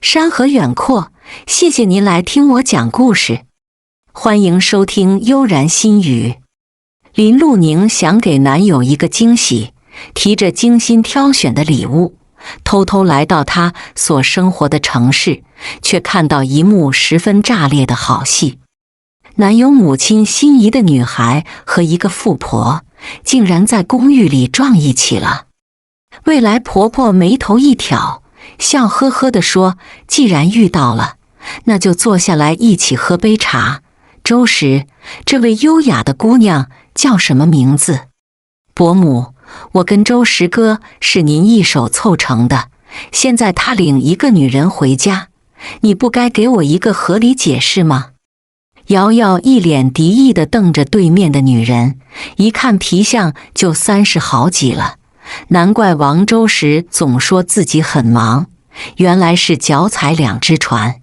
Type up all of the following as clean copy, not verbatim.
山河远阔，谢谢您来听我讲故事。欢迎收听悠然心语。林路宁想给男友一个惊喜，提着精心挑选的礼物，偷偷来到他所生活的城市，却看到一幕十分炸裂的好戏。男友母亲心仪的女孩和一个富婆，竟然在公寓里撞一起了。未来婆婆眉头一挑，笑呵呵地说：“既然遇到了，那就坐下来一起喝杯茶。”周石，这位优雅的姑娘叫什么名字？伯母，我跟周石哥是您一手凑成的，现在他领一个女人回家，你不该给我一个合理解释吗？瑶瑶一脸敌意地瞪着对面的女人，一看皮相就30好几了。难怪王周石总说自己很忙，原来是脚踩2只船。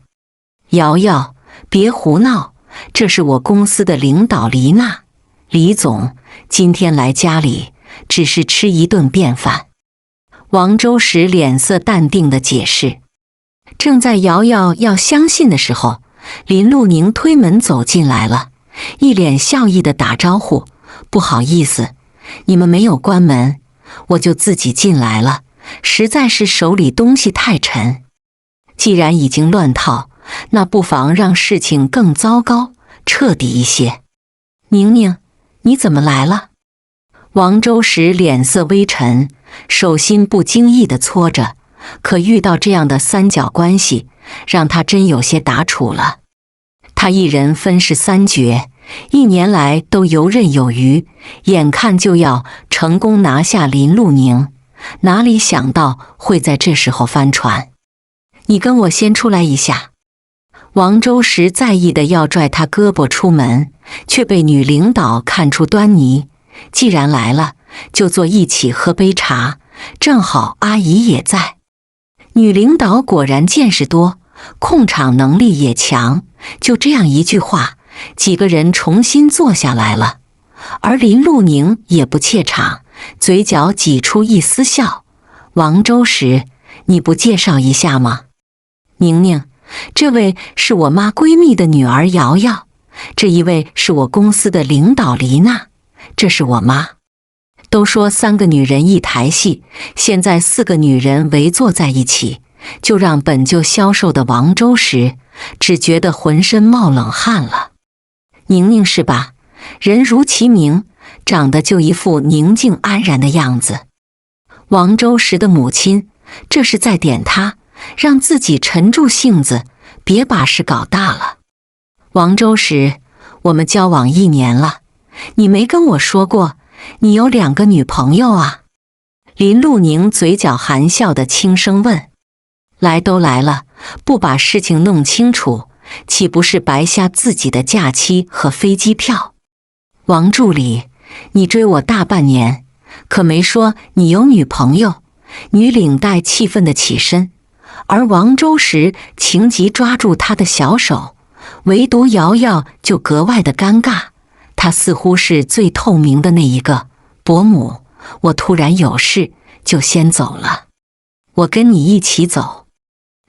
瑶瑶，别胡闹，这是我公司的领导黎娜，李总今天来家里只是吃一顿便饭。王周石脸色淡定地解释。正在瑶瑶要相信的时候，林路宁推门走进来了，一脸笑意地打招呼：“不好意思，你们没有关门，我就自己进来了，实在是手里东西太沉。既然已经乱套，那不妨让事情更糟糕，彻底一些。宁宁，你怎么来了？”王周石脸色微沉，手心不经意地搓着，可遇到这样的三角关系，让他真有些打怵了。他一人分饰3角，1年来都游刃有余，眼看就要成功拿下林路宁，哪里想到会在这时候翻船。你跟我先出来一下。王周石在意的要拽他胳膊出门，却被女领导看出端倪。既然来了，就坐一起喝杯茶，正好阿姨也在。女领导果然见识多，控场能力也强，就这样一句话，几个人重新坐下来了。而林路宁也不怯场，嘴角挤出一丝笑：“王周石，你不介绍一下吗？宁宁，这位是我妈闺蜜的女儿瑶瑶，这一位是我公司的领导黎娜，这是我妈。”都说3个女人一台戏，现在4个女人围坐在一起，就让本就消瘦的王周石只觉得浑身冒冷汗了。宁宁是吧？人如其名，长得就一副宁静安然的样子。王周石的母亲这是在点他，让自己沉住性子，别把事搞大了。王周石，我们交往1年了，你没跟我说过你有2个女朋友啊？林路宁嘴角含笑的轻声问。来都来了，不把事情弄清楚，岂不是白瞎自己的假期和飞机票？王助理，你追我大半年，可没说你有女朋友。女领带气愤地起身，而王周石情急抓住她的小手，唯独瑶瑶就格外的尴尬。她似乎是最透明的那一个。伯母，我突然有事，就先走了。我跟你一起走。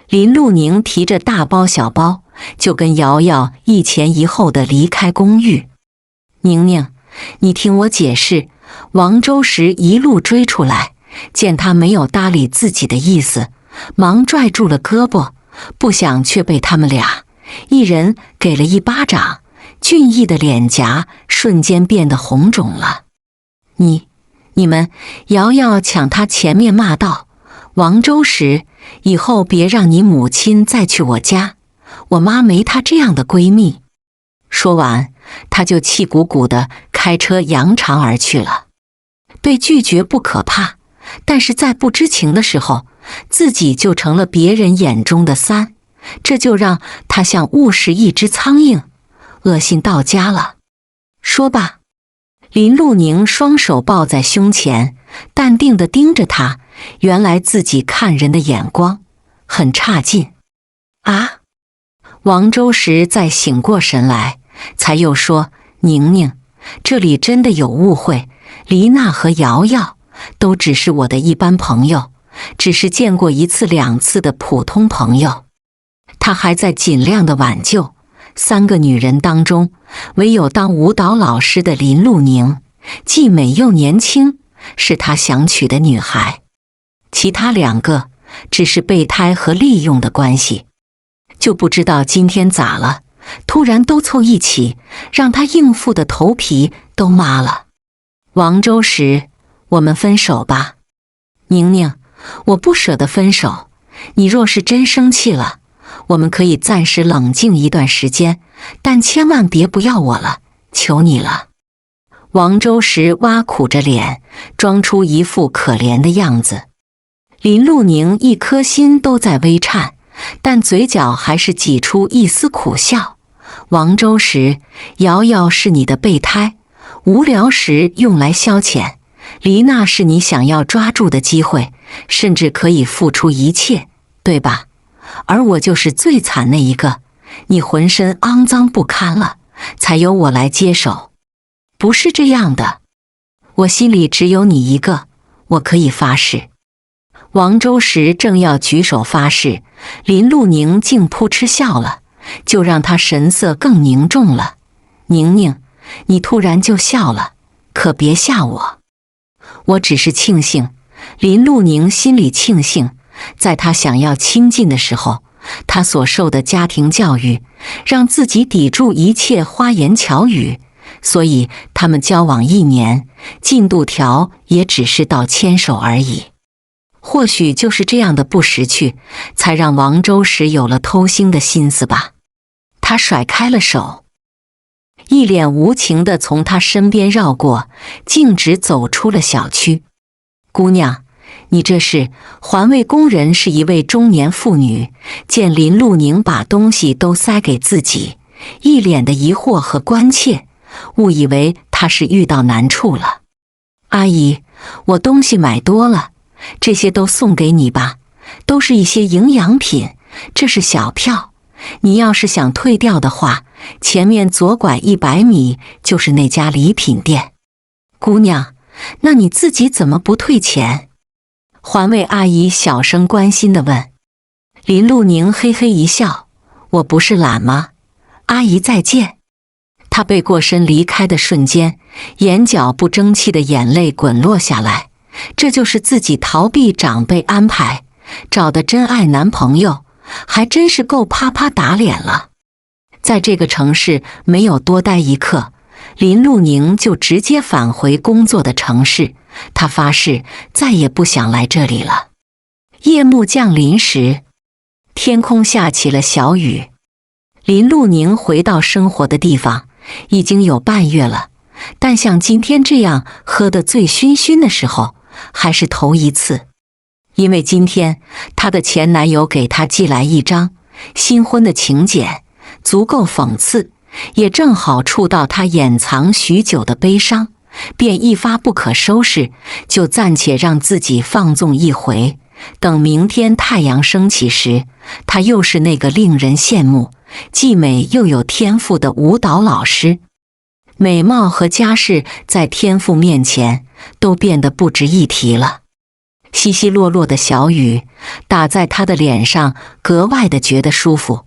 林路宁提着大包小包，就跟瑶瑶一前一后的离开公寓。宁宁，你听我解释。王周石一路追出来，见他没有搭理自己的意思，忙拽住了胳膊，不想却被他们俩一人给了一巴掌，俊逸的脸颊瞬间变得红肿了。你们，瑶瑶抢他前面骂道：“王周石，以后别让你母亲再去我家，我妈没她这样的闺蜜。”说完，他就气鼓鼓地开车扬长而去了。被拒绝不可怕，但是在不知情的时候，自己就成了别人眼中的3，这就让他像误食一只苍蝇，恶心到家了。说吧。林路宁双手抱在胸前，淡定地盯着他，原来自己看人的眼光很差劲啊！王周石再醒过神来，才又说：“宁宁，这里真的有误会，黎娜和瑶瑶都只是我的一般朋友，只是见过1次2次的普通朋友。他还在尽量的挽救。3个女人当中，唯有当舞蹈老师的林路宁，既美又年轻，是他想娶的女孩。其他2个只是备胎和利用的关系。就不知道今天咋了，突然都凑一起，让他应付的头皮都麻了。王周时，我们分手吧。宁宁，我不舍得分手，你若是真生气了，我们可以暂时冷静一段时间，但千万别不要我了，求你了。王周时挖苦着脸，装出一副可怜的样子。林路宁一颗心都在微颤，但嘴角还是挤出一丝苦笑。王周时，瑶瑶是你的备胎，无聊时用来消遣，黎娜是你想要抓住的机会，甚至可以付出一切，对吧？而我就是最惨那一个，你浑身肮脏不堪了，才由我来接手。不是这样的，我心里只有你一个，我可以发誓。王周时正要举手发誓，林路宁竟扑哧笑了，就让他神色更凝重了。宁宁，你突然就笑了，可别吓我。我只是庆幸，林路宁心里庆幸，在他想要亲近的时候，他所受的家庭教育，让自己抵住一切花言巧语，所以他们交往1年，进度条也只是到牵手而已。或许就是这样的不识趣，才让王周时有了偷腥的心思吧。他甩开了手，一脸无情地从他身边绕过，径直走出了小区。姑娘，你这是？环卫工人是一位中年妇女，见林路宁把东西都塞给自己，一脸的疑惑和关切，误以为他是遇到难处了。阿姨，我东西买多了，这些都送给你吧，都是一些营养品，这是小票。你要是想退掉的话，前面左拐100米就是那家礼品店。姑娘，那你自己怎么不退钱？环卫阿姨小声关心地问。林路宁嘿嘿一笑，我不是懒吗？阿姨再见。他背过身离开的瞬间，眼角不争气的眼泪滚落下来。这就是自己逃避长辈安排，找的真爱男朋友，还真是够啪啪打脸了。在这个城市没有多待一刻，林路宁就直接返回工作的城市，他发誓再也不想来这里了。夜幕降临时，天空下起了小雨。林路宁回到生活的地方已经有半月了，但像今天这样喝得醉醺醺的时候还是头一次。因为今天她的前男友给她寄来一张新婚的请柬，足够讽刺，也正好触到她掩藏许久的悲伤，便一发不可收拾，就暂且让自己放纵一回。等明天太阳升起时，她又是那个令人羡慕，既美又有天赋的舞蹈老师。美貌和家世在天赋面前都变得不值一提了。稀稀落落的小雨打在她的脸上，格外的觉得舒服。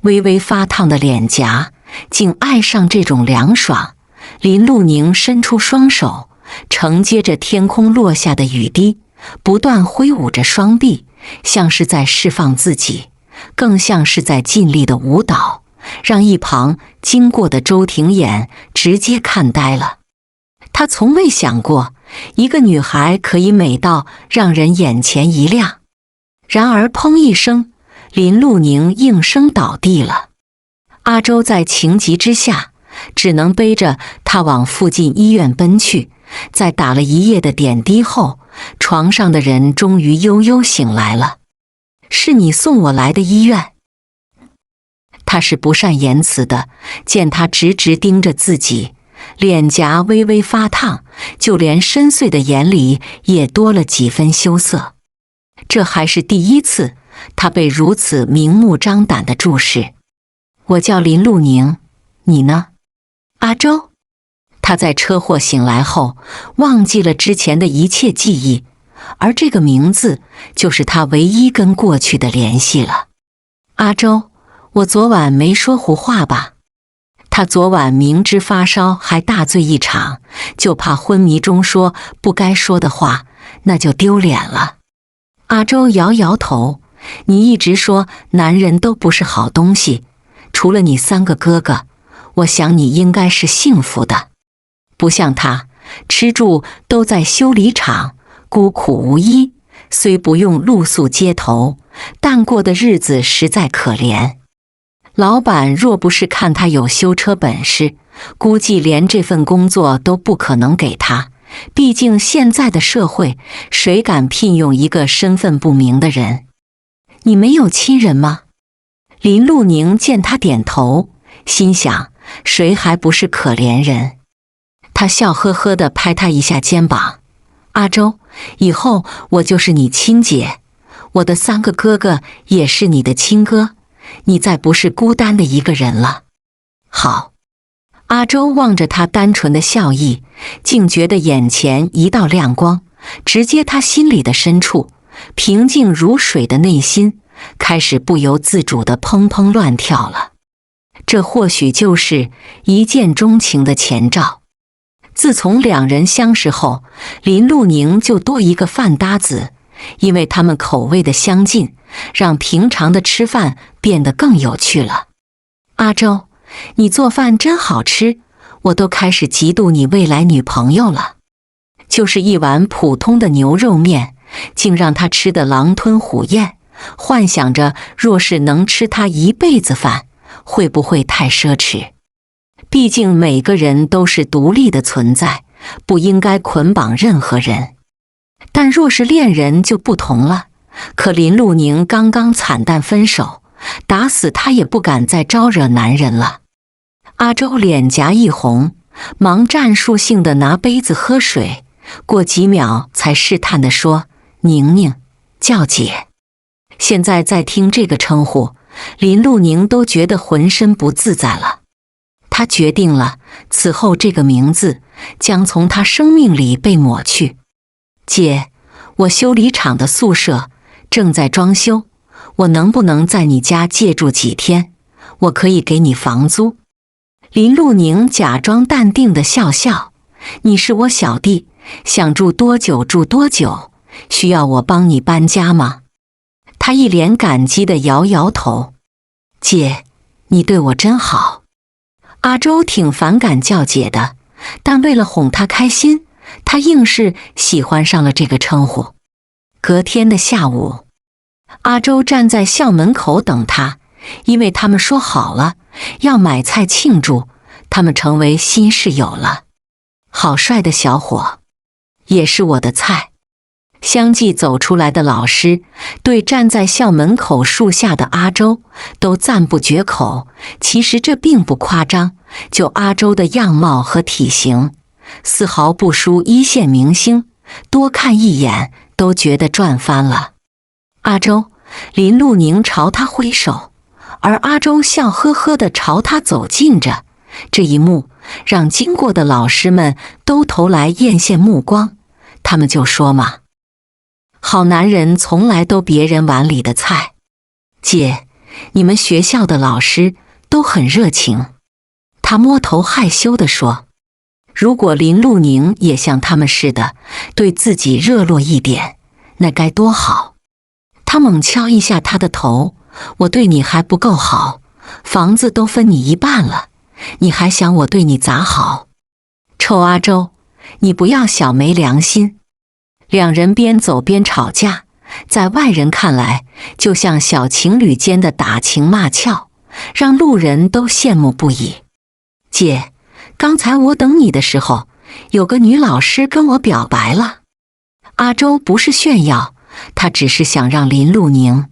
微微发烫的脸颊竟爱上这种凉爽。林路宁伸出双手，承接着天空落下的雨滴，不断挥舞着双臂，像是在释放自己，更像是在尽力的舞蹈，让一旁经过的周庭眼直接看呆了。他从未想过一个女孩可以美到让人眼前一亮。然而砰一声，林路宁应声倒地了。阿周在情急之下只能背着她往附近医院奔去。在打了一夜的点滴后，床上的人终于悠悠醒来了。是你送我来的医院？他是不善言辞的，见他直直盯着自己，脸颊微微发烫，就连深邃的眼里也多了几分羞涩。这还是第一次他被如此明目张胆的注视。我叫林路宁，你呢？阿周。他在车祸醒来后忘记了之前的一切记忆，而这个名字就是他唯一跟过去的联系了。阿周，我昨晚没说胡话吧？他昨晚明知发烧还大醉一场，就怕昏迷中说不该说的话，那就丢脸了。阿周摇摇头，你一直说男人都不是好东西，除了你3个哥哥，我想你应该是幸福的。不像他，吃住都在修理厂，孤苦无依，虽不用露宿街头，但过的日子实在可怜。老板若不是看他有修车本事，估计连这份工作都不可能给他。毕竟现在的社会，谁敢聘用一个身份不明的人？你没有亲人吗？林路宁见他点头，心想谁还不是可怜人？他笑呵呵地拍他一下肩膀，阿周，以后我就是你亲姐，我的3个哥哥也是你的亲哥，你再不是孤单的一个人了。好。阿周望着他单纯的笑意，竟觉得眼前一道亮光，直接他心里的深处，平静如水的内心开始不由自主地砰砰乱跳了。这或许就是一见钟情的前兆。自从2人相识后，林路宁就多一个饭搭子，因为他们口味的相近，让平常的吃饭变得更有趣了。阿周，你做饭真好吃，我都开始嫉妒你未来女朋友了。就是一碗普通的牛肉面，竟让他吃得狼吞虎咽，幻想着若是能吃他一辈子饭，会不会太奢侈？毕竟每个人都是独立的存在，不应该捆绑任何人。但若是恋人就不同了，可林路宁刚刚惨淡分手，打死他也不敢再招惹男人了。阿周脸颊一红，忙战术性地拿杯子喝水，过几秒才试探地说：“宁宁，叫姐。”现在再听这个称呼，林路宁都觉得浑身不自在了。他决定了，此后这个名字将从他生命里被抹去。姐，我修理厂的宿舍正在装修，我能不能在你家借住几天？我可以给你房租。林路宁假装淡定地笑笑，你是我小弟，想住多久住多久，需要我帮你搬家吗？他一脸感激地摇摇头，姐，你对我真好。阿周挺反感叫姐的，但为了哄她开心，他硬是喜欢上了这个称呼。隔天的下午，阿周站在校门口等他，因为他们说好了要买菜庆祝，他们成为新室友了。好帅的小伙，也是我的菜。相继走出来的老师对站在校门口树下的阿周都赞不绝口。其实这并不夸张，就阿周的样貌和体型，丝毫不输1线明星，多看一眼都觉得赚翻了。阿周，林路宁朝他挥手，而阿周笑呵呵地朝他走近着。这一幕让经过的老师们都投来艳羡目光，他们就说嘛，好男人从来都别人碗里的菜。姐，你们学校的老师都很热情。他摸头害羞地说，如果林路宁也像他们似的对自己热络一点，那该多好。他猛敲一下他的头，我对你还不够好，房子都分你一半了，你还想我对你咋好？臭阿周，你不要小没良心。2人边走边吵架，在外人看来就像小情侣间的打情骂俏，让路人都羡慕不已。姐，刚才我等你的时候，有个女老师跟我表白了。阿周不是炫耀，他只是想让林路宁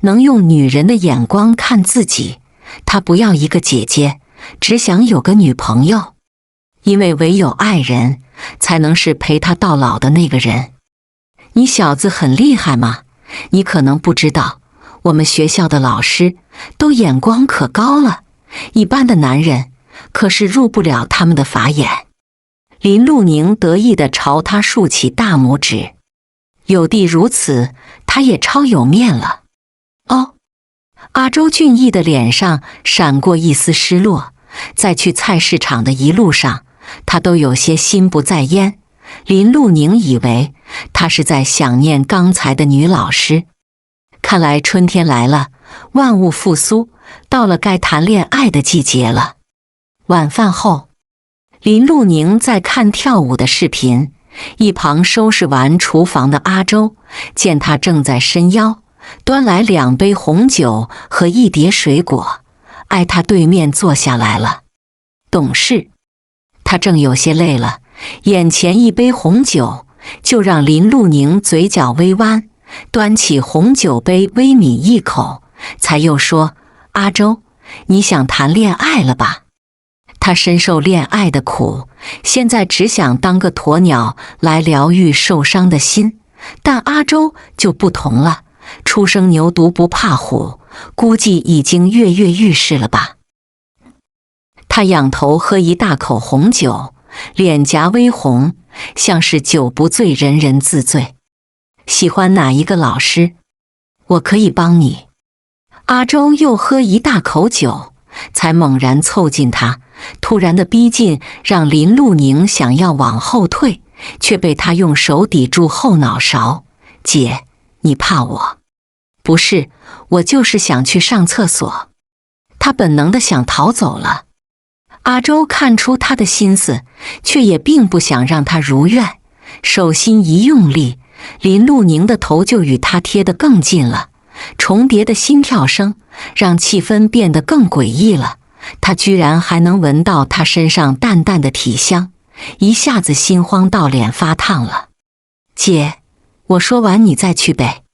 能用女人的眼光看自己，他不要一个姐姐，只想有个女朋友，因为唯有爱人才能是陪他到老的那个人。你小子很厉害吗？你可能不知道，我们学校的老师都眼光可高了，一般的男人可是入不了他们的法眼。林路宁得意地朝他竖起大拇指，有地如此，他也超有面了。哦，阿周俊逸的脸上闪过一丝失落，在去菜市场的一路上，他都有些心不在焉。林路宁以为他是在想念刚才的女老师。看来春天来了，万物复苏，到了该谈恋爱的季节了。晚饭后，林路宁在看跳舞的视频，一旁收拾完厨房的阿周见他正在伸腰，端来2杯红酒和一碟水果，挨他对面坐下来了。懂事。他正有些累了，眼前一杯红酒就让林路宁嘴角微弯，端起红酒杯微抿一口，才又说：阿周，你想谈恋爱了吧？他深受恋爱的苦，现在只想当个鸵鸟来疗愈受伤的心。但阿周就不同了，初生牛犊不怕虎，估计已经跃跃欲试了吧。他仰头喝一大口红酒，脸颊微红，像是酒不醉人人自醉。喜欢哪一个老师？我可以帮你。阿周又喝一大口酒，才猛然凑近他，突然的逼近让林路宁想要往后退，却被他用手抵住后脑勺。姐，你怕我？不是，我就是想去上厕所。他本能的想逃走了。阿周看出他的心思，却也并不想让他如愿，手心一用力，林路宁的头就与他贴得更近了。重叠的心跳声让气氛变得更诡异了，他居然还能闻到他身上淡淡的体香，一下子心慌到脸发烫了。姐，我说完你再去呗。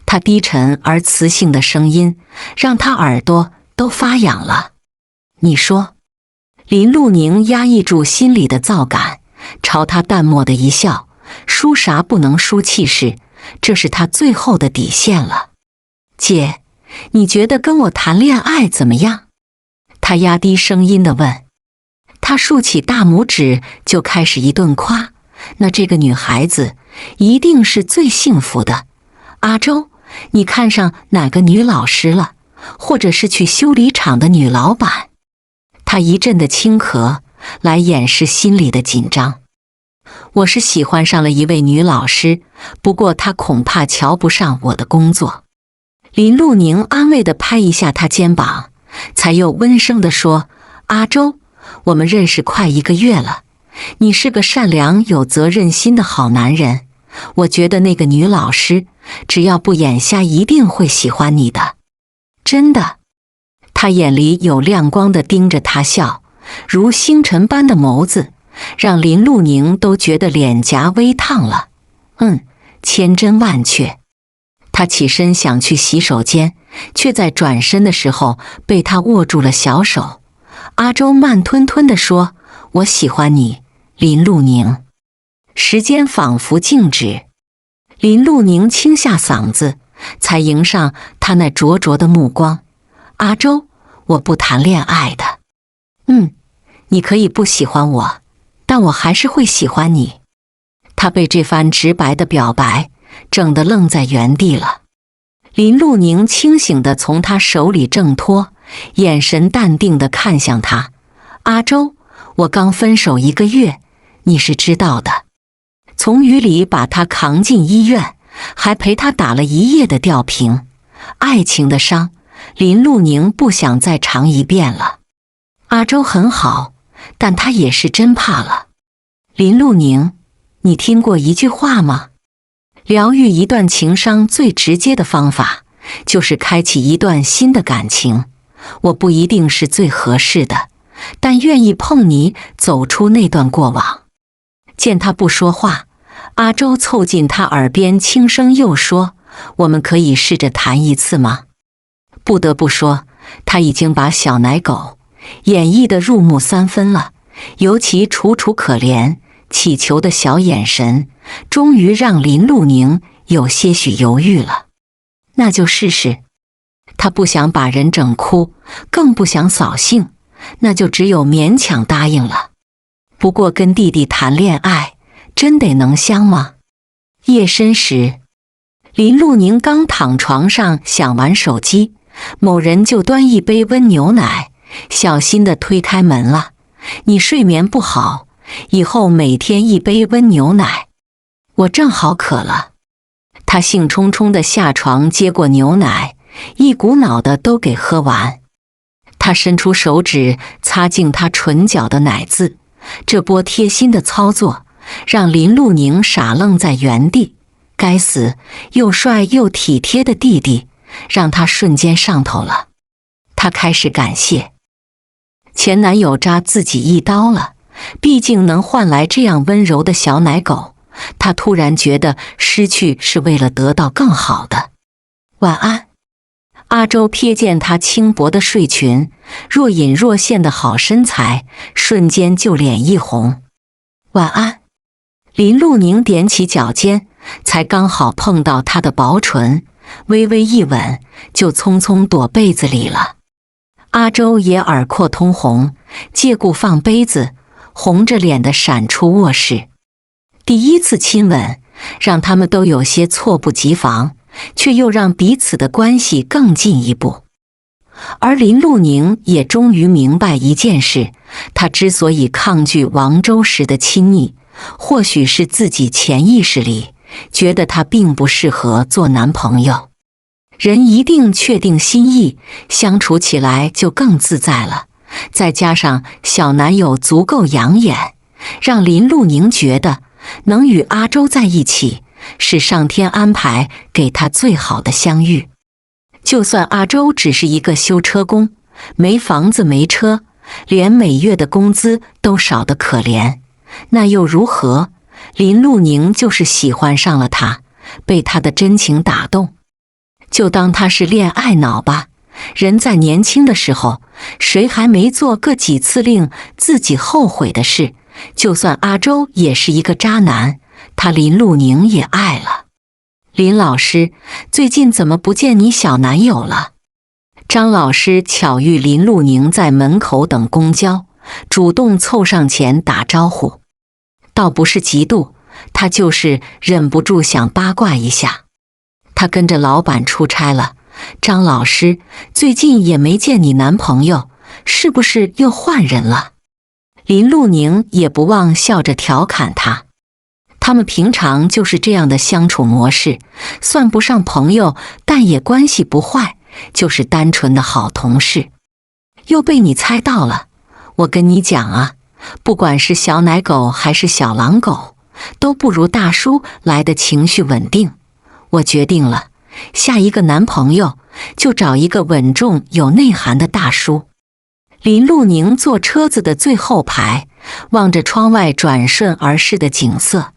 他低沉而磁性的声音让他耳朵都发痒了。你说。林路宁压抑住心里的躁感，朝他淡漠的一笑，输啥不能输气势，这是他最后的底线了。姐，你觉得跟我谈恋爱怎么样？他压低声音地问。他竖起大拇指就开始一顿夸，那这个女孩子一定是最幸福的。阿周，你看上哪个女老师了？或者是去修理厂的女老板？他一阵的轻咳，来掩饰心里的紧张。我是喜欢上了一位女老师，不过她恐怕瞧不上我的工作。林路宁安慰地拍一下他肩膀，才又温声地说：阿周，我们认识快1个月了，你是个善良有责任心的好男人，我觉得那个女老师只要不眼瞎一定会喜欢你的。真的。他眼里有亮光地盯着他笑，如星辰般的眸子让林路宁都觉得脸颊微烫了。千真万确。他起身想去洗手间，却在转身的时候被他握住了小手。阿周慢吞吞地说：我喜欢你，林路宁。时间仿佛静止，林路宁清下嗓子，才迎上他那灼灼的目光。阿周，我不谈恋爱的。你可以不喜欢我，但我还是会喜欢你。他被这番直白的表白整得愣在原地了。林路宁清醒地从他手里挣脱，眼神淡定地看向他。阿周，我刚分手1个月，你是知道的。从雨里把他扛进医院，还陪他打了1夜的吊瓶。爱情的伤，林路宁不想再尝一遍了。阿周很好，但他也是真怕了。林路宁，你听过一句话吗？疗愈一段情伤最直接的方法，就是开启一段新的感情。我不一定是最合适的，但愿意碰你走出那段过往。见他不说话，阿周凑近他耳边轻声又说：我们可以试着谈一次吗？不得不说，他已经把小奶狗演绎得入木三分了，尤其楚楚可怜乞求的小眼神，终于让林路宁有些许犹豫了。那就试试。他不想把人整哭，更不想扫兴，那就只有勉强答应了。不过跟弟弟谈恋爱，真得能香吗？夜深时，林路宁刚躺床上想玩手机，某人就端一杯温牛奶，小心地推开门了。你睡眠不好，以后每天一杯温牛奶。我正好渴了。他兴冲冲地下床接过牛奶，一股脑的都给喝完。他伸出手指擦净他唇角的奶渍，这波贴心的操作让林路宁傻愣在原地。该死，又帅又体贴的弟弟，让他瞬间上头了。他开始感谢前男友扎自己一刀了，毕竟能换来这样温柔的小奶狗。他突然觉得失去是为了得到更好的。晚安。阿周瞥见他轻薄的睡裙，若隐若现的好身材，瞬间就脸一红。晚安。林路宁踮起脚尖，才刚好碰到他的薄唇，微微一吻，就匆匆躲被子里了。阿周也耳廓通红，借故放杯子，红着脸的闪出卧室。第一次亲吻让他们都有些猝不及防，却又让彼此的关系更进一步。而林路宁也终于明白一件事，他之所以抗拒王周时的亲昵，或许是自己潜意识里觉得他并不适合做男朋友。人一定确定心意，相处起来就更自在了。再加上小男友足够养眼，让林路宁觉得能与阿周在一起是上天安排给他最好的相遇。就算阿周只是一个修车工，没房子没车，连每月的工资都少得可怜，那又如何？林路宁就是喜欢上了他，被他的真情打动。就当他是恋爱脑吧，人在年轻的时候，谁还没做过几次令自己后悔的事？就算阿周也是一个渣男，他林路宁也爱了。林老师，最近怎么不见你小男友了？张老师巧遇林路宁在门口等公交，主动凑上前打招呼。倒不是嫉妒，他就是忍不住想八卦一下。他跟着老板出差了。张老师，最近也没见你男朋友，是不是又换人了？林路宁也不忘笑着调侃他。他们平常就是这样的相处模式，算不上朋友，但也关系不坏，就是单纯的好同事。又被你猜到了。我跟你讲啊，不管是小奶狗还是小狼狗，都不如大叔来的情绪稳定。我决定了，下一个男朋友就找一个稳重有内涵的大叔。林路宁坐车子的最后排，望着窗外转瞬而逝的景色，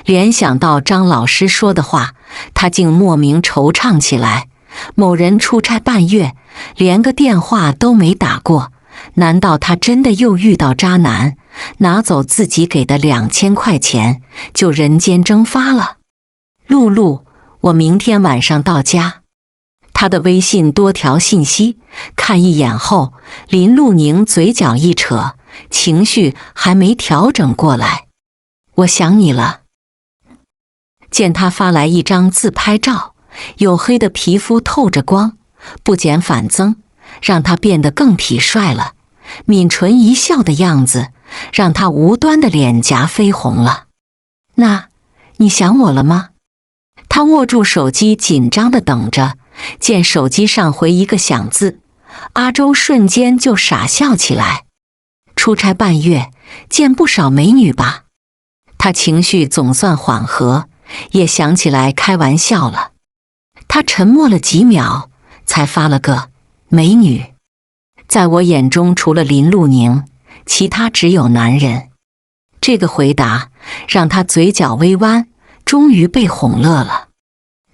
联想到张老师说的话，他竟莫名惆怅起来。某人出差半月，连个电话都没打过，难道他真的又遇到渣男，拿走自己给的2000块钱，就人间蒸发了？露露，我明天晚上到家。他的微信多条信息，看一眼后，林路宁嘴角一扯，情绪还没调整过来。我想你了。见他发来一张自拍照，黝黑的皮肤透着光，不减反增，让他变得更痞帅了。抿唇一笑的样子，让他无端的脸颊绯红了。那，你想我了吗？他握住手机，紧张地等着，见手机上回一个响字，阿周瞬间就傻笑起来。出差半月，见不少美女吧？他情绪总算缓和，也想起来开玩笑了。他沉默了几秒，才发了个美女。在我眼中，除了林路宁，其他只有男人。这个回答让他嘴角微弯，终于被哄乐了。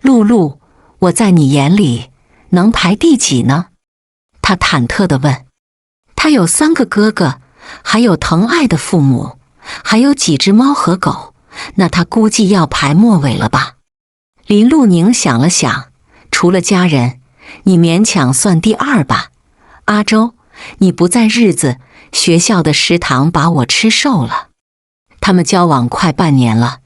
露露，我在你眼里能排第几呢？他忐忑地问。他有3个哥哥，还有疼爱的父母，还有几只猫和狗，那他估计要排末尾了吧？林路宁想了想，除了家人，你勉强算第2吧。阿周，你不在日子，学校的食堂把我吃瘦了。他们交往快半年了，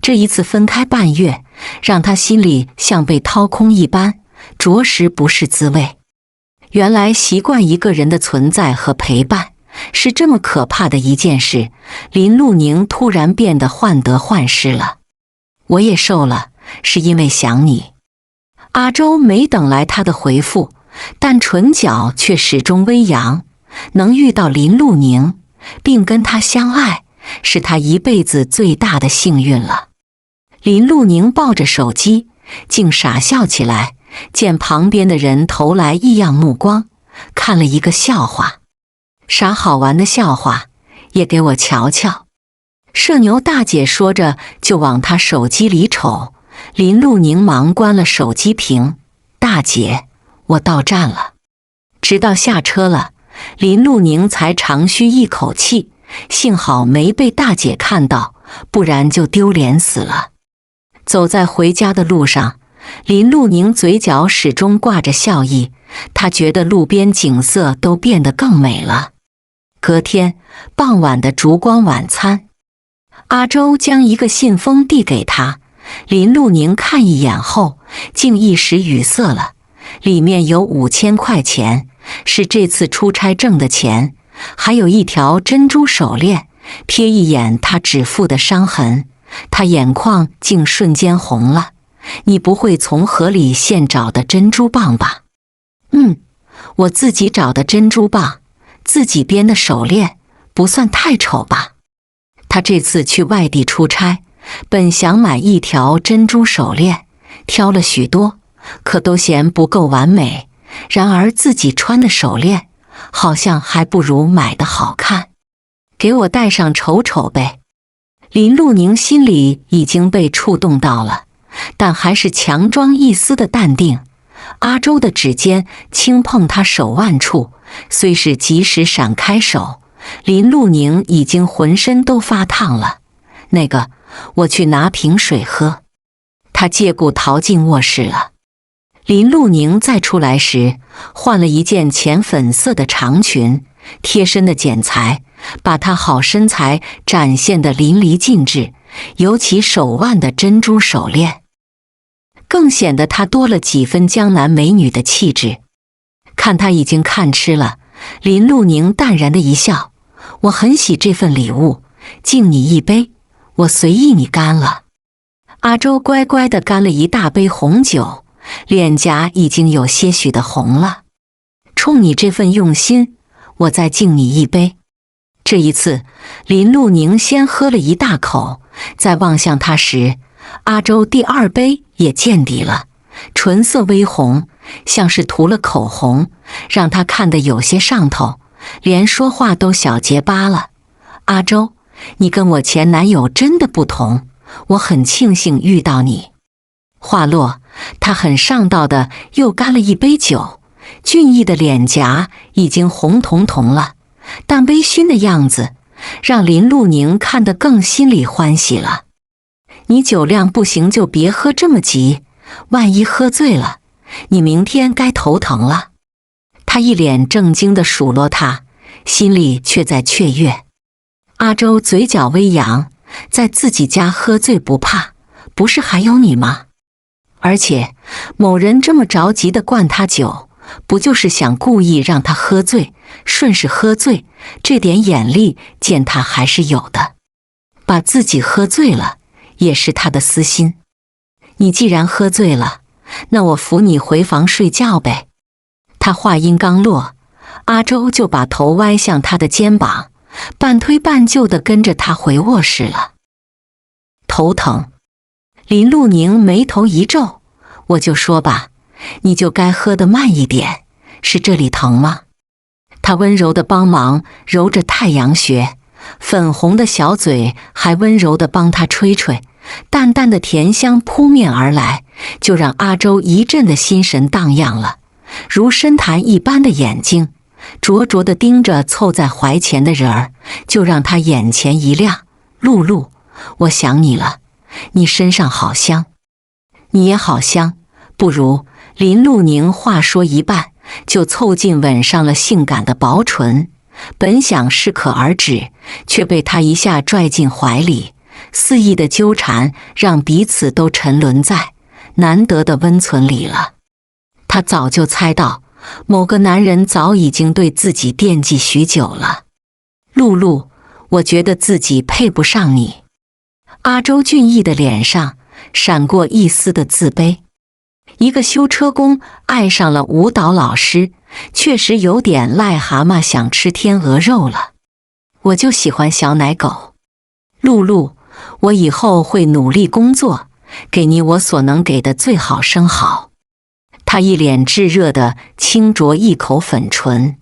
这一次分开半月，让他心里像被掏空一般，着实不是滋味。原来习惯一个人的存在和陪伴是这么可怕的一件事。林路宁突然变得患得患失了。我也瘦了，是因为想你。阿周没等来他的回复，但唇角却始终微扬。能遇到林路宁，并跟他相爱，是他一辈子最大的幸运了。林路宁抱着手机，竟傻笑起来，见旁边的人投来异样目光，看了一个笑话。啥好玩的笑话？也给我瞧瞧。社牛大姐说着就往他手机里瞅。林路宁忙关了手机屏。大姐，我到站了。直到下车了，林路宁才长吁一口气，幸好没被大姐看到，不然就丢脸死了。走在回家的路上，林路宁嘴角始终挂着笑意，他觉得路边景色都变得更美了。隔天傍晚的烛光晚餐，阿周将一个信封递给他，林路宁看一眼后，竟一时语塞了。里面有5000块钱，是这次出差挣的钱，还有一条珍珠手链。瞥一眼他指腹的伤痕，他眼眶竟瞬间红了。你不会从河里现找的珍珠棒吧？我自己找的珍珠棒，自己编的手链，不算太丑吧？他这次去外地出差，本想买一条珍珠手链，挑了许多，可都嫌不够完美。然而自己穿的手链，好像还不如买的好看。给我戴上瞅瞅呗。林路宁心里已经被触动到了，但还是强装一丝的淡定。阿周的指尖轻碰他手腕处，虽是及时闪开手，林路宁已经浑身都发烫了。那个，我去拿瓶水喝。他借故逃进卧室了。林路宁再出来时，换了一件浅粉色的长裙，贴身的剪裁把她好身材展现得淋漓尽致，尤其手腕的珍珠手链，更显得她多了几分江南美女的气质。看她已经看吃了，林路宁淡然的一笑：我很喜这份礼物，敬你一杯，我随意你干了。阿周乖乖地干了一大杯红酒，脸颊已经有些许的红了。冲你这份用心，我再敬你一杯。这一次，林路宁先喝了一大口，在望向他时，阿周第二杯也见底了，唇色微红，像是涂了口红，让他看得有些上头，连说话都小结巴了。阿周，你跟我前男友真的不同，我很庆幸遇到你。话落，他很上道的又干了一杯酒，俊逸的脸颊已经红彤彤了，但微醺的样子让林路宁看得更心里欢喜了。你酒量不行就别喝这么急，万一喝醉了，你明天该头疼了。他一脸正经地数落他，心里却在雀跃。阿周嘴角微扬，在自己家喝醉不怕，不是还有你吗？而且某人这么着急地灌他酒，不就是想故意让他喝醉，顺势喝醉，这点眼力见他还是有的。把自己喝醉了，也是他的私心。你既然喝醉了，那我扶你回房睡觉呗。他话音刚落，阿周就把头歪向他的肩膀，半推半就地跟着他回卧室了。头疼。林路宁眉头一皱，我就说吧，你就该喝得慢一点，是这里疼吗？他温柔地帮忙揉着太阳穴，粉红的小嘴还温柔地帮他吹吹，淡淡的甜香扑面而来，就让阿周一阵的心神荡漾了。如深潭一般的眼睛灼灼地盯着凑在怀前的人儿，就让他眼前一亮。露露，我想你了，你身上好香。你也好香。不如。林路宁话说一半，就凑近吻上了性感的薄唇，本想适可而止，却被他一下拽进怀里，肆意的纠缠让彼此都沉沦在难得的温存里了。他早就猜到某个男人早已经对自己惦记许久了。露露，我觉得自己配不上你。阿周俊逸的脸上闪过一丝的自卑。一个修车工爱上了舞蹈老师，确实有点癞蛤蟆想吃天鹅肉了。我就喜欢小奶狗。露露，我以后会努力工作，给你我所能给的最好生蚝。他一脸炙热地轻啄一口粉唇。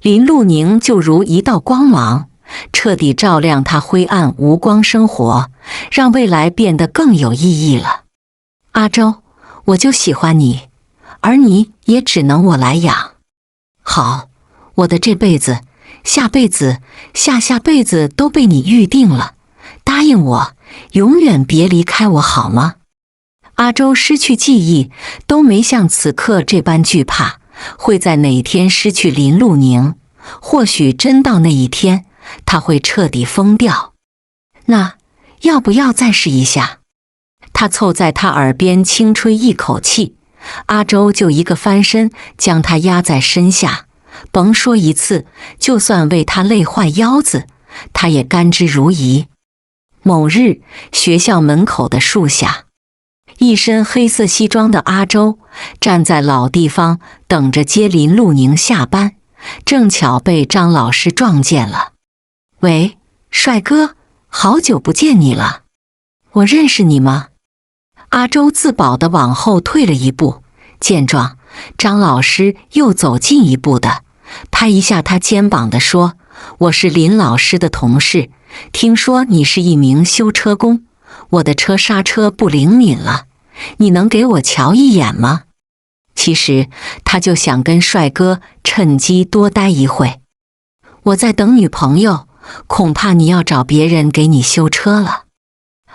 林露宁就如一道光芒，彻底照亮他灰暗无光生活，让未来变得更有意义了。阿周，我就喜欢你，而你也只能我来养。好，我的这辈子、下辈子、下下辈子都被你预定了，答应我，永远别离开我好吗？阿周失去记忆，都没像此刻这般惧怕，会在哪天失去林露宁。或许真到那一天，他会彻底疯掉。那要不要再试一下？他凑在他耳边轻吹一口气，阿周就一个翻身将他压在身下，甭说一次，就算为他累坏腰子，他也甘之如饴。某日，学校门口的树下，一身黑色西装的阿周站在老地方等着接林露宁下班，正巧被张老师撞见了。喂，帅哥，好久不见你了，我认识你吗？阿周自保地往后退了一步，见状，张老师又走近一步的拍一下他肩膀地说，我是林老师的同事，听说你是一名修车工，我的车刹车不灵敏了，你能给我瞧一眼吗？其实他就想跟帅哥趁机多待一会。我在等女朋友，恐怕你要找别人给你修车了。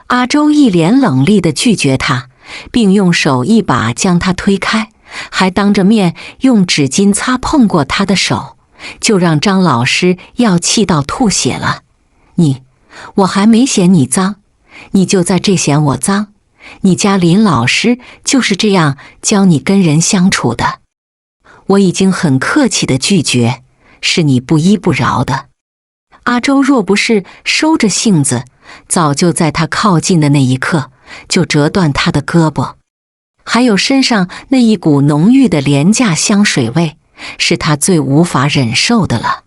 阿周一脸冷厉地拒绝他，并用手一把将他推开，还当着面用纸巾擦碰过他的手，就让张老师要气到吐血了。我还没嫌你脏，你就在这嫌我脏？你家林老师就是这样教你跟人相处的？我已经很客气地拒绝，是你不依不饶的。阿周若不是收着性子，早就在他靠近的那一刻就折断他的胳膊。还有身上那一股浓郁的廉价香水味，是他最无法忍受的了。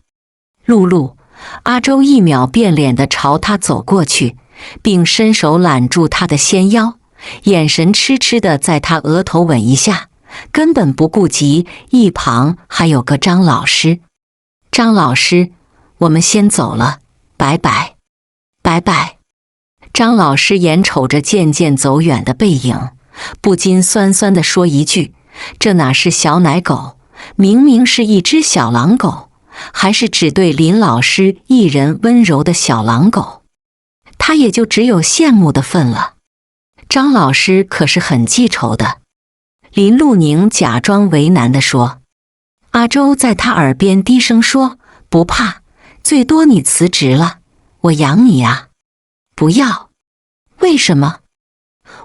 露露，阿周一秒变脸地朝他走过去，并伸手揽住他的纤腰，眼神痴痴地在他额头吻一下，根本不顾及一旁还有个张老师。张老师，我们先走了，拜拜。拜拜。张老师眼瞅着渐渐走远的背影，不禁酸酸地说一句，这哪是小奶狗，明明是一只小狼狗，还是只对林老师一人温柔的小狼狗。他也就只有羡慕的份了。张老师可是很记仇的。林露宁假装为难地说。阿周在他耳边低声说，不怕，最多你辞职了，我养你啊。不要。为什么？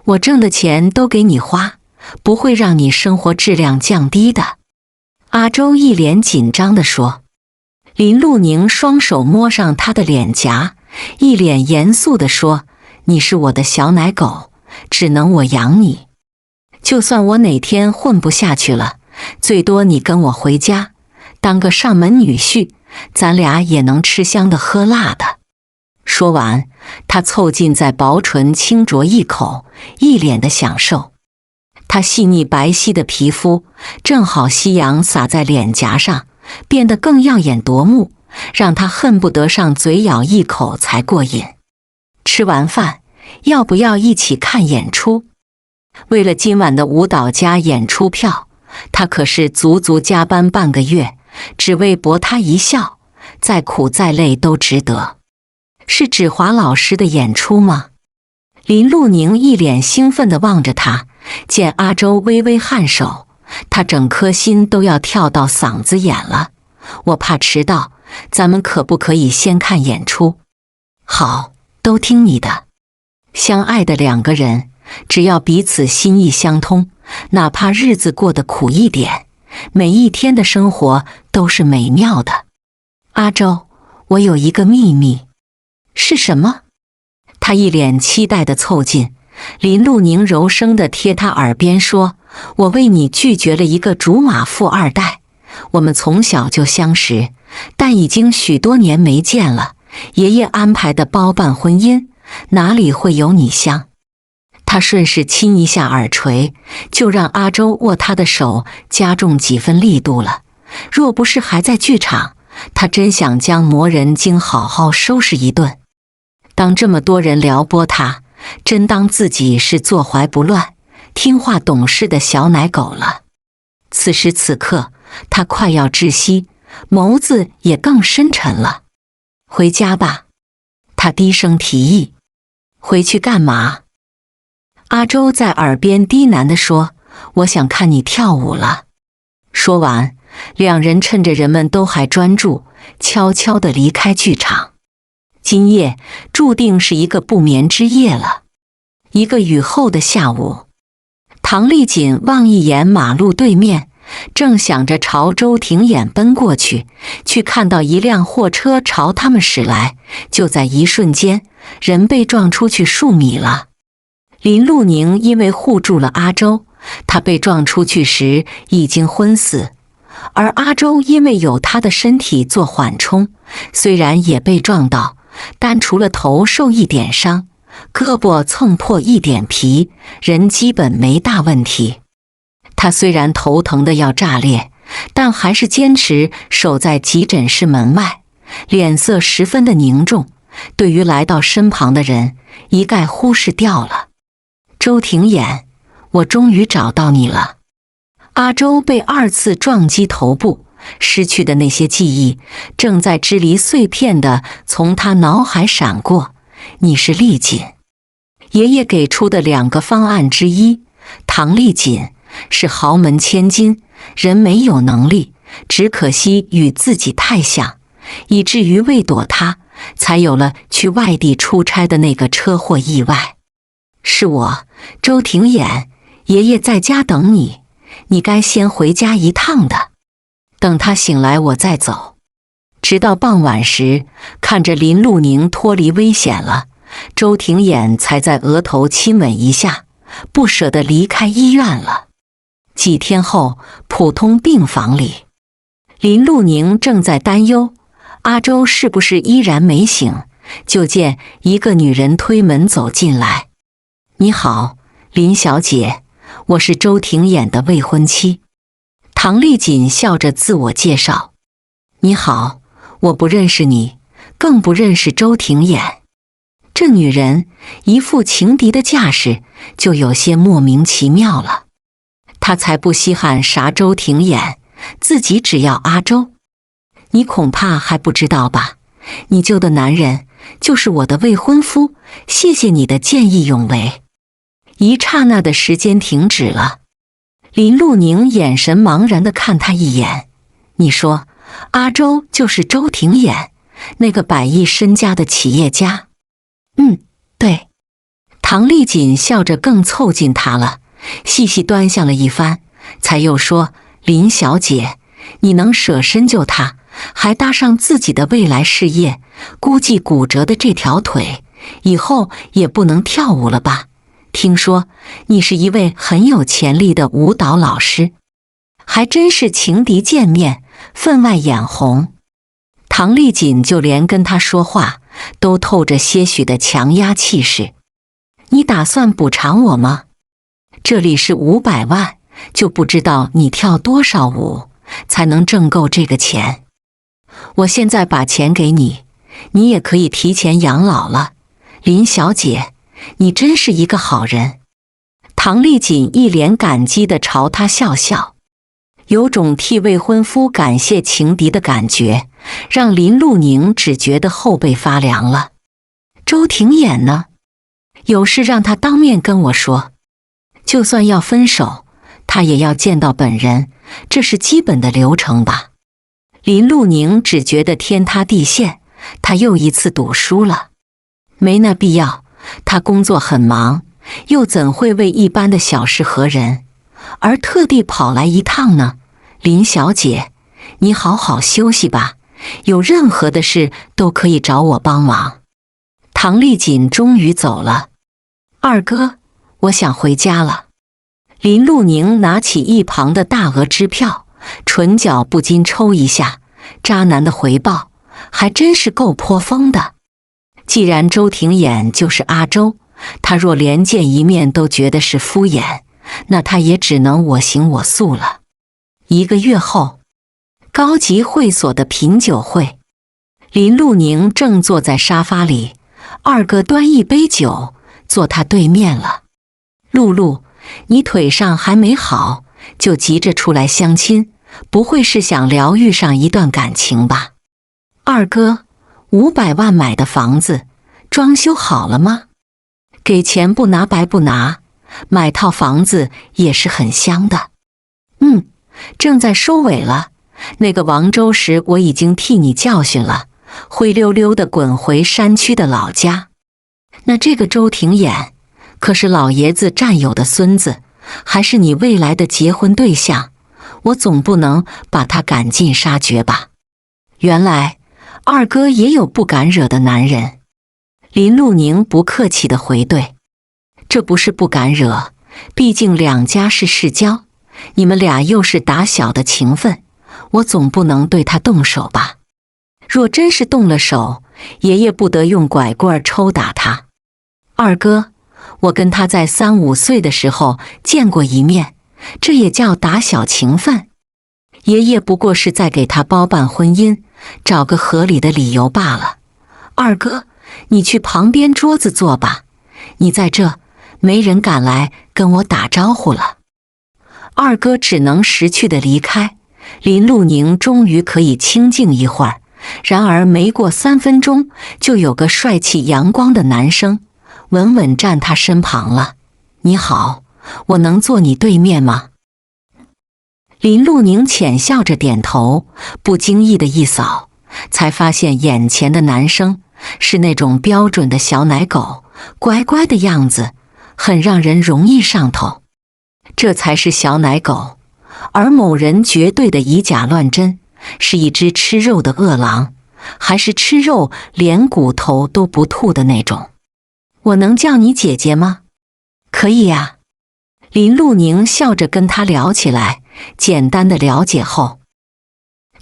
我挣的钱都给你花，不会让你生活质量降低的。阿周一脸紧张地说。林露宁双手摸上他的脸颊，一脸严肃地说，你是我的小奶狗，只能我养你。就算我哪天混不下去了，最多你跟我回家，当个上门女婿，咱俩也能吃香的喝辣的。说完，他凑近在薄唇轻啄一口，一脸的享受。他细腻白皙的皮肤正好夕阳洒在脸颊上，变得更耀眼夺目，让他恨不得上嘴咬一口才过瘾。吃完饭，要不要一起看演出？为了今晚的舞蹈家演出票，他可是足足加班半个月，只为博他一笑，再苦再累都值得。是芷华老师的演出吗？林露宁一脸兴奋地望着他，见阿周微微颔首，他整颗心都要跳到嗓子眼了。我怕迟到，咱们可不可以先看演出？好，都听你的。相爱的两个人，只要彼此心意相通，哪怕日子过得苦一点，每一天的生活都是美妙的。阿周，我有一个秘密。是什么？他一脸期待地凑近，林路宁柔声地贴他耳边说：我为你拒绝了一个竹马富二代。我们从小就相识，但已经许多年没见了。爷爷安排的包办婚姻，哪里会有你香？他顺势亲一下耳垂，就让阿周握他的手加重几分力度了。若不是还在剧场，他真想将魔人精好好收拾一顿。当这么多人撩拨他，真当自己是坐怀不乱、听话懂事的小奶狗了。此时此刻，他快要窒息，眸子也更深沉了。回家吧，他低声提议。回去干嘛？阿周在耳边低喃地说：我想看你跳舞了。说完，两人趁着人们都还专注，悄悄地离开剧场。今夜注定是一个不眠之夜了。一个雨后的下午，唐丽锦望一眼马路对面，正想着朝周庭衍奔过去，却看到一辆货车朝他们驶来。就在一瞬间，人被撞出去数米了。林路宁因为护住了阿周，他被撞出去时已经昏死，而阿周因为有他的身体做缓冲，虽然也被撞到，但除了头受一点伤，胳膊蹭破一点皮，人基本没大问题。他虽然头疼得要炸裂，但还是坚持守在急诊室门外，脸色十分的凝重，对于来到身旁的人一概忽视掉了。周庭衍，我终于找到你了。阿周被2次撞击头部，失去的那些记忆正在支离碎片地从他脑海闪过。你是丽锦。爷爷给出的2个方案之一，唐丽锦是豪门千金，人没有能力，只可惜与自己太像，以至于为躲他，才有了去外地出差的那个车祸意外。是我，周庭衍，爷爷在家等你，你该先回家一趟的。等他醒来我再走。直到傍晚时，看着林路宁脱离危险了，周庭衍才在额头亲吻一下，不舍得离开医院了。几天后，普通病房里，林路宁正在担忧阿周是不是依然没醒，就见一个女人推门走进来。你好，林小姐，我是周庭衍的未婚妻。唐丽锦笑着自我介绍。你好，我不认识你，更不认识周庭衍。这女人一副情敌的架势，就有些莫名其妙了。她才不稀罕啥周庭衍，自己只要阿周。你恐怕还不知道吧？你救的男人就是我的未婚夫，谢谢你的见义勇为。一刹那的时间停止了，林路宁眼神茫然地看他一眼。你说阿周就是周庭衍，那个100亿身家的企业家？对。唐丽锦笑着更凑近他了，细细端详了一番，才又说：林小姐，你能舍身救他，还搭上自己的未来事业，估计骨折的这条腿以后也不能跳舞了吧？听说你是一位很有潜力的舞蹈老师。还真是情敌见面，分外眼红。唐丽锦就连跟他说话都透着些许的强压气势。你打算补偿我吗？这里是500万，就不知道你跳多少舞才能挣够这个钱。我现在把钱给你，你也可以提前养老了。林小姐，你真是一个好人。唐丽锦一脸感激地朝他笑笑，有种替未婚夫感谢情敌的感觉，让林路宁只觉得后背发凉了。周庭衍呢？有事让他当面跟我说，就算要分手，他也要见到本人，这是基本的流程吧。林路宁只觉得天塌地陷，他又一次赌输了。没那必要，他工作很忙，又怎会为一般的小事何人，而特地跑来一趟呢？林小姐，你好好休息吧，有任何的事都可以找我帮忙。唐丽锦终于走了。二哥，我想回家了。林路宁拿起一旁的大额支票，唇角不禁抽一下，渣男的回报还真是够颇丰的。既然周廷衍就是阿周，他若连见一面都觉得是敷衍，那他也只能我行我素了。1个月后，高级会所的品酒会，林路宁正坐在沙发里，二哥端一杯酒坐他对面了。露露，你腿上还没好，就急着出来相亲，不会是想疗愈上一段感情吧？二哥，500万买的房子，装修好了吗？给钱不拿白不拿，买套房子也是很香的。正在收尾了。那个王周时我已经替你教训了，灰溜溜的滚回山区的老家。那这个周廷衍，可是老爷子占有的孙子，还是你未来的结婚对象，我总不能把他赶尽杀绝吧？原来二哥也有不敢惹的男人。林路宁不客气地回怼，这不是不敢惹，毕竟两家是世交，你们俩又是打小的情分，我总不能对他动手吧？若真是动了手，爷爷不得用拐棍抽打他。二哥，我跟他在3、5岁的时候见过一面，这也叫打小情分？爷爷不过是在给他包办婚姻，找个合理的理由罢了。二哥，你去旁边桌子坐吧，你在这，没人敢来跟我打招呼了。二哥只能识趣地离开。林路宁终于可以清静一会儿，然而没过3分钟，就有个帅气阳光的男生稳稳站他身旁了。你好，我能坐你对面吗？林路宁浅笑着点头，不经意的一扫，才发现眼前的男生是那种标准的小奶狗，乖乖的样子，很让人容易上头。这才是小奶狗，而某人绝对的以假乱真，是一只吃肉的饿狼，还是吃肉连骨头都不吐的那种。我能叫你姐姐吗？可以呀。林路宁笑着跟他聊起来，简单的了解后，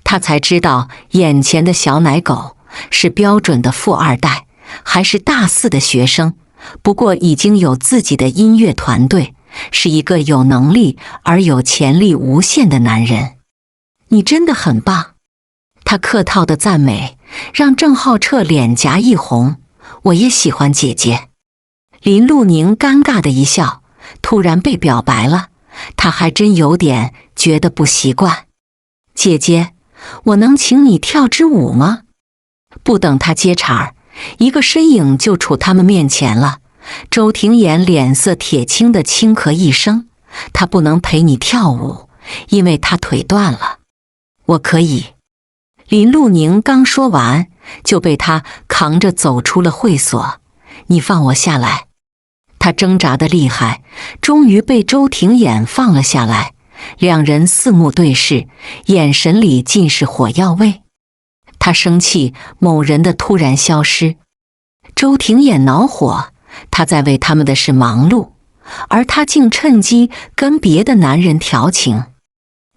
他才知道眼前的小奶狗是标准的富二代，还是大4的学生，不过已经有自己的音乐团队，是一个有能力而有潜力无限的男人。你真的很棒，他客套的赞美让郑浩彻脸颊一红。我也喜欢姐姐。林路宁尴尬的一笑，突然被表白了，他还真有点觉得不习惯。姐姐，我能请你跳支舞吗？不等他接茬儿，一个身影就杵他们面前了。周廷衍脸色铁青的轻咳一声，他不能陪你跳舞，因为他腿断了。我可以。林路宁刚说完，就被他扛着走出了会所。你放我下来。他挣扎得厉害，终于被周廷衍放了下来。两人四目对视，眼神里尽是火药味。他生气某人的突然消失，周廷衍恼火，他在为他们的事忙碌，而他竟趁机跟别的男人调情。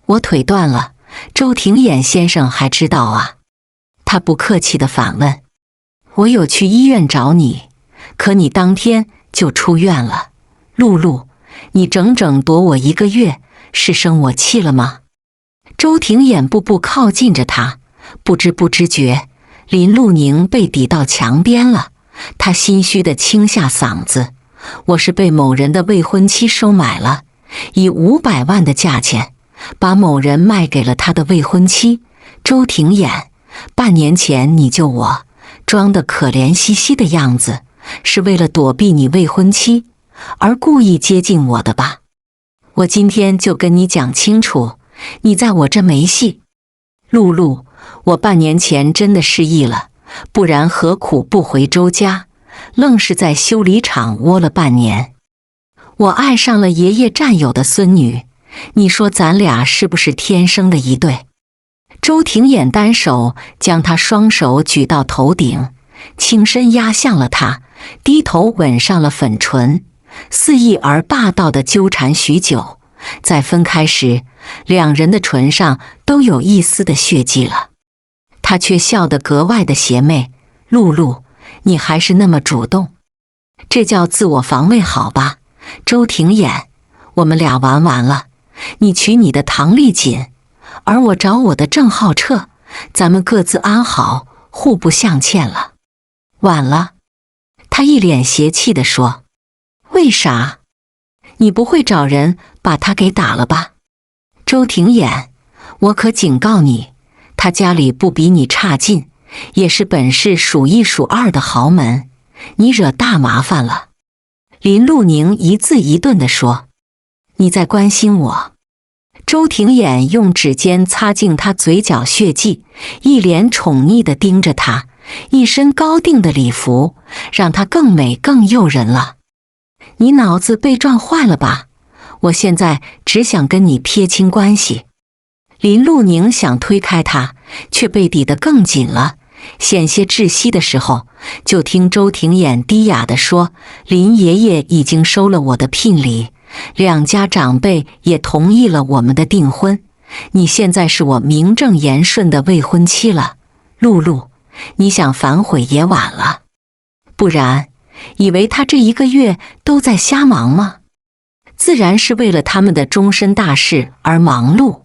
我腿断了，周廷衍先生还知道啊？他不客气地反问。我有去医院找你，可你当天就出院了。露露，你整整躲我1个月，是生我气了吗？周廷衍步步靠近着他，不知不知觉，林路宁被抵到墙边了。他心虚地清下嗓子，我是被某人的未婚妻收买了，以500万的价钱把某人卖给了他的未婚妻。周廷衍，半年前你救我，装得可怜兮兮的样子，是为了躲避你未婚妻而故意接近我的吧？我今天就跟你讲清楚，你在我这没戏。露露，我半年前真的失忆了，不然何苦不回周家，愣是在修理厂窝了半年。我爱上了爷爷占有的孙女，你说咱俩是不是天生的一对？周庭眼单手将他双手举到头顶，轻身压向了他，低头吻上了粉唇，肆意而霸道地纠缠许久。在分开时，两人的唇上都有一丝的血迹了。他却笑得格外的邪魅。露露，你还是那么主动，这叫自我防卫好吧？周庭眼，我们俩玩完了，你娶你的唐丽锦，而我找我的郑浩彻，咱们各自安好，互不相欠了。晚了。他一脸邪气地说。为啥？你不会找人把他给打了吧？周庭眼，我可警告你，他家里不比你差劲，也是本市数一数二的豪门，你惹大麻烦了。林路宁一字一顿地说。你在关心我？周庭眼用指尖擦净他嘴角血迹，一脸宠溺地盯着他，一身高定的礼服让他更美更诱人了。你脑子被撞坏了吧？我现在只想跟你撇清关系。林路宁想推开他，却被抵得更紧了，险些窒息的时候，就听周庭眼低哑地说，林爷爷已经收了我的聘礼，两家长辈也同意了我们的订婚，你现在是我名正言顺的未婚妻了。露露，你想反悔也晚了。不然以为他这一个月都在瞎忙吗？自然是为了他们的终身大事而忙碌。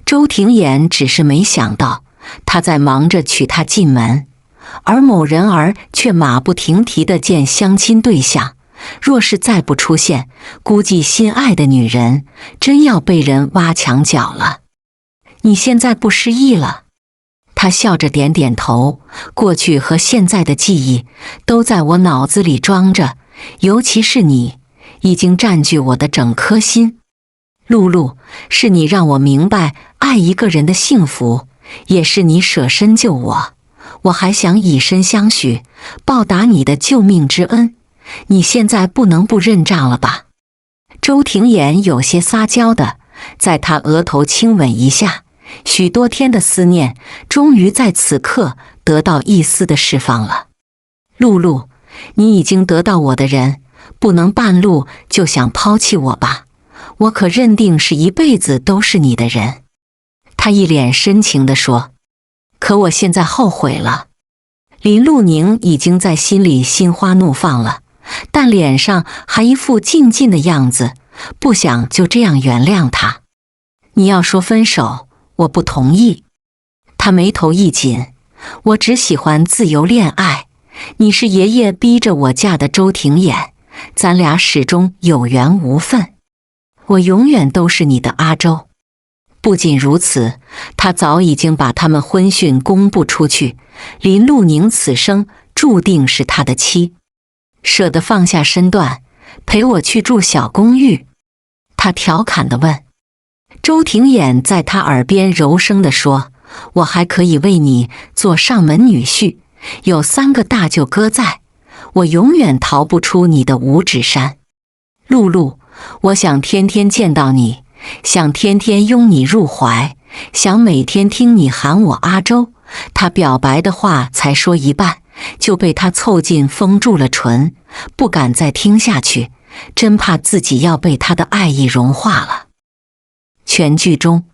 周庭眼只是没想到，他在忙着娶她进门，而某人儿却马不停蹄地见相亲对象。若是再不出现，估计心爱的女人真要被人挖墙脚了。你现在不失忆了？他笑着点点头，过去和现在的记忆都在我脑子里装着，尤其是你，已经占据我的整颗心。露露，是你让我明白爱一个人的幸福，也是你舍身救我，我还想以身相许，报答你的救命之恩。你现在不能不认账了吧？周庭眼有些撒娇的在他额头轻吻一下，许多天的思念终于在此刻得到一丝的释放了。露露，你已经得到我的人，不能半路就想抛弃我吧？我可认定是一辈子都是你的人。他一脸深情地说。可我现在后悔了。林路宁已经在心里心花怒放了，但脸上还一副静静的样子，不想就这样原谅他。你要说分手，我不同意。他眉头一紧，我只喜欢自由恋爱，你是爷爷逼着我嫁的周庭眼，咱俩始终有缘无分，我永远都是你的阿周。不仅如此，他早已经把他们婚讯公布出去，林路宁此生注定是他的妻。舍得放下身段，陪我去住小公寓？他调侃地问。周庭眼在他耳边柔声地说，我还可以为你做上门女婿，有3个大舅哥在，我永远逃不出你的五指山。露露，我想天天见到你，想天天拥你入怀，想每天听你喊我阿周。他表白的话才说一半，就被他凑近封住了唇，不敢再听下去，真怕自己要被他的爱意融化了。全剧中，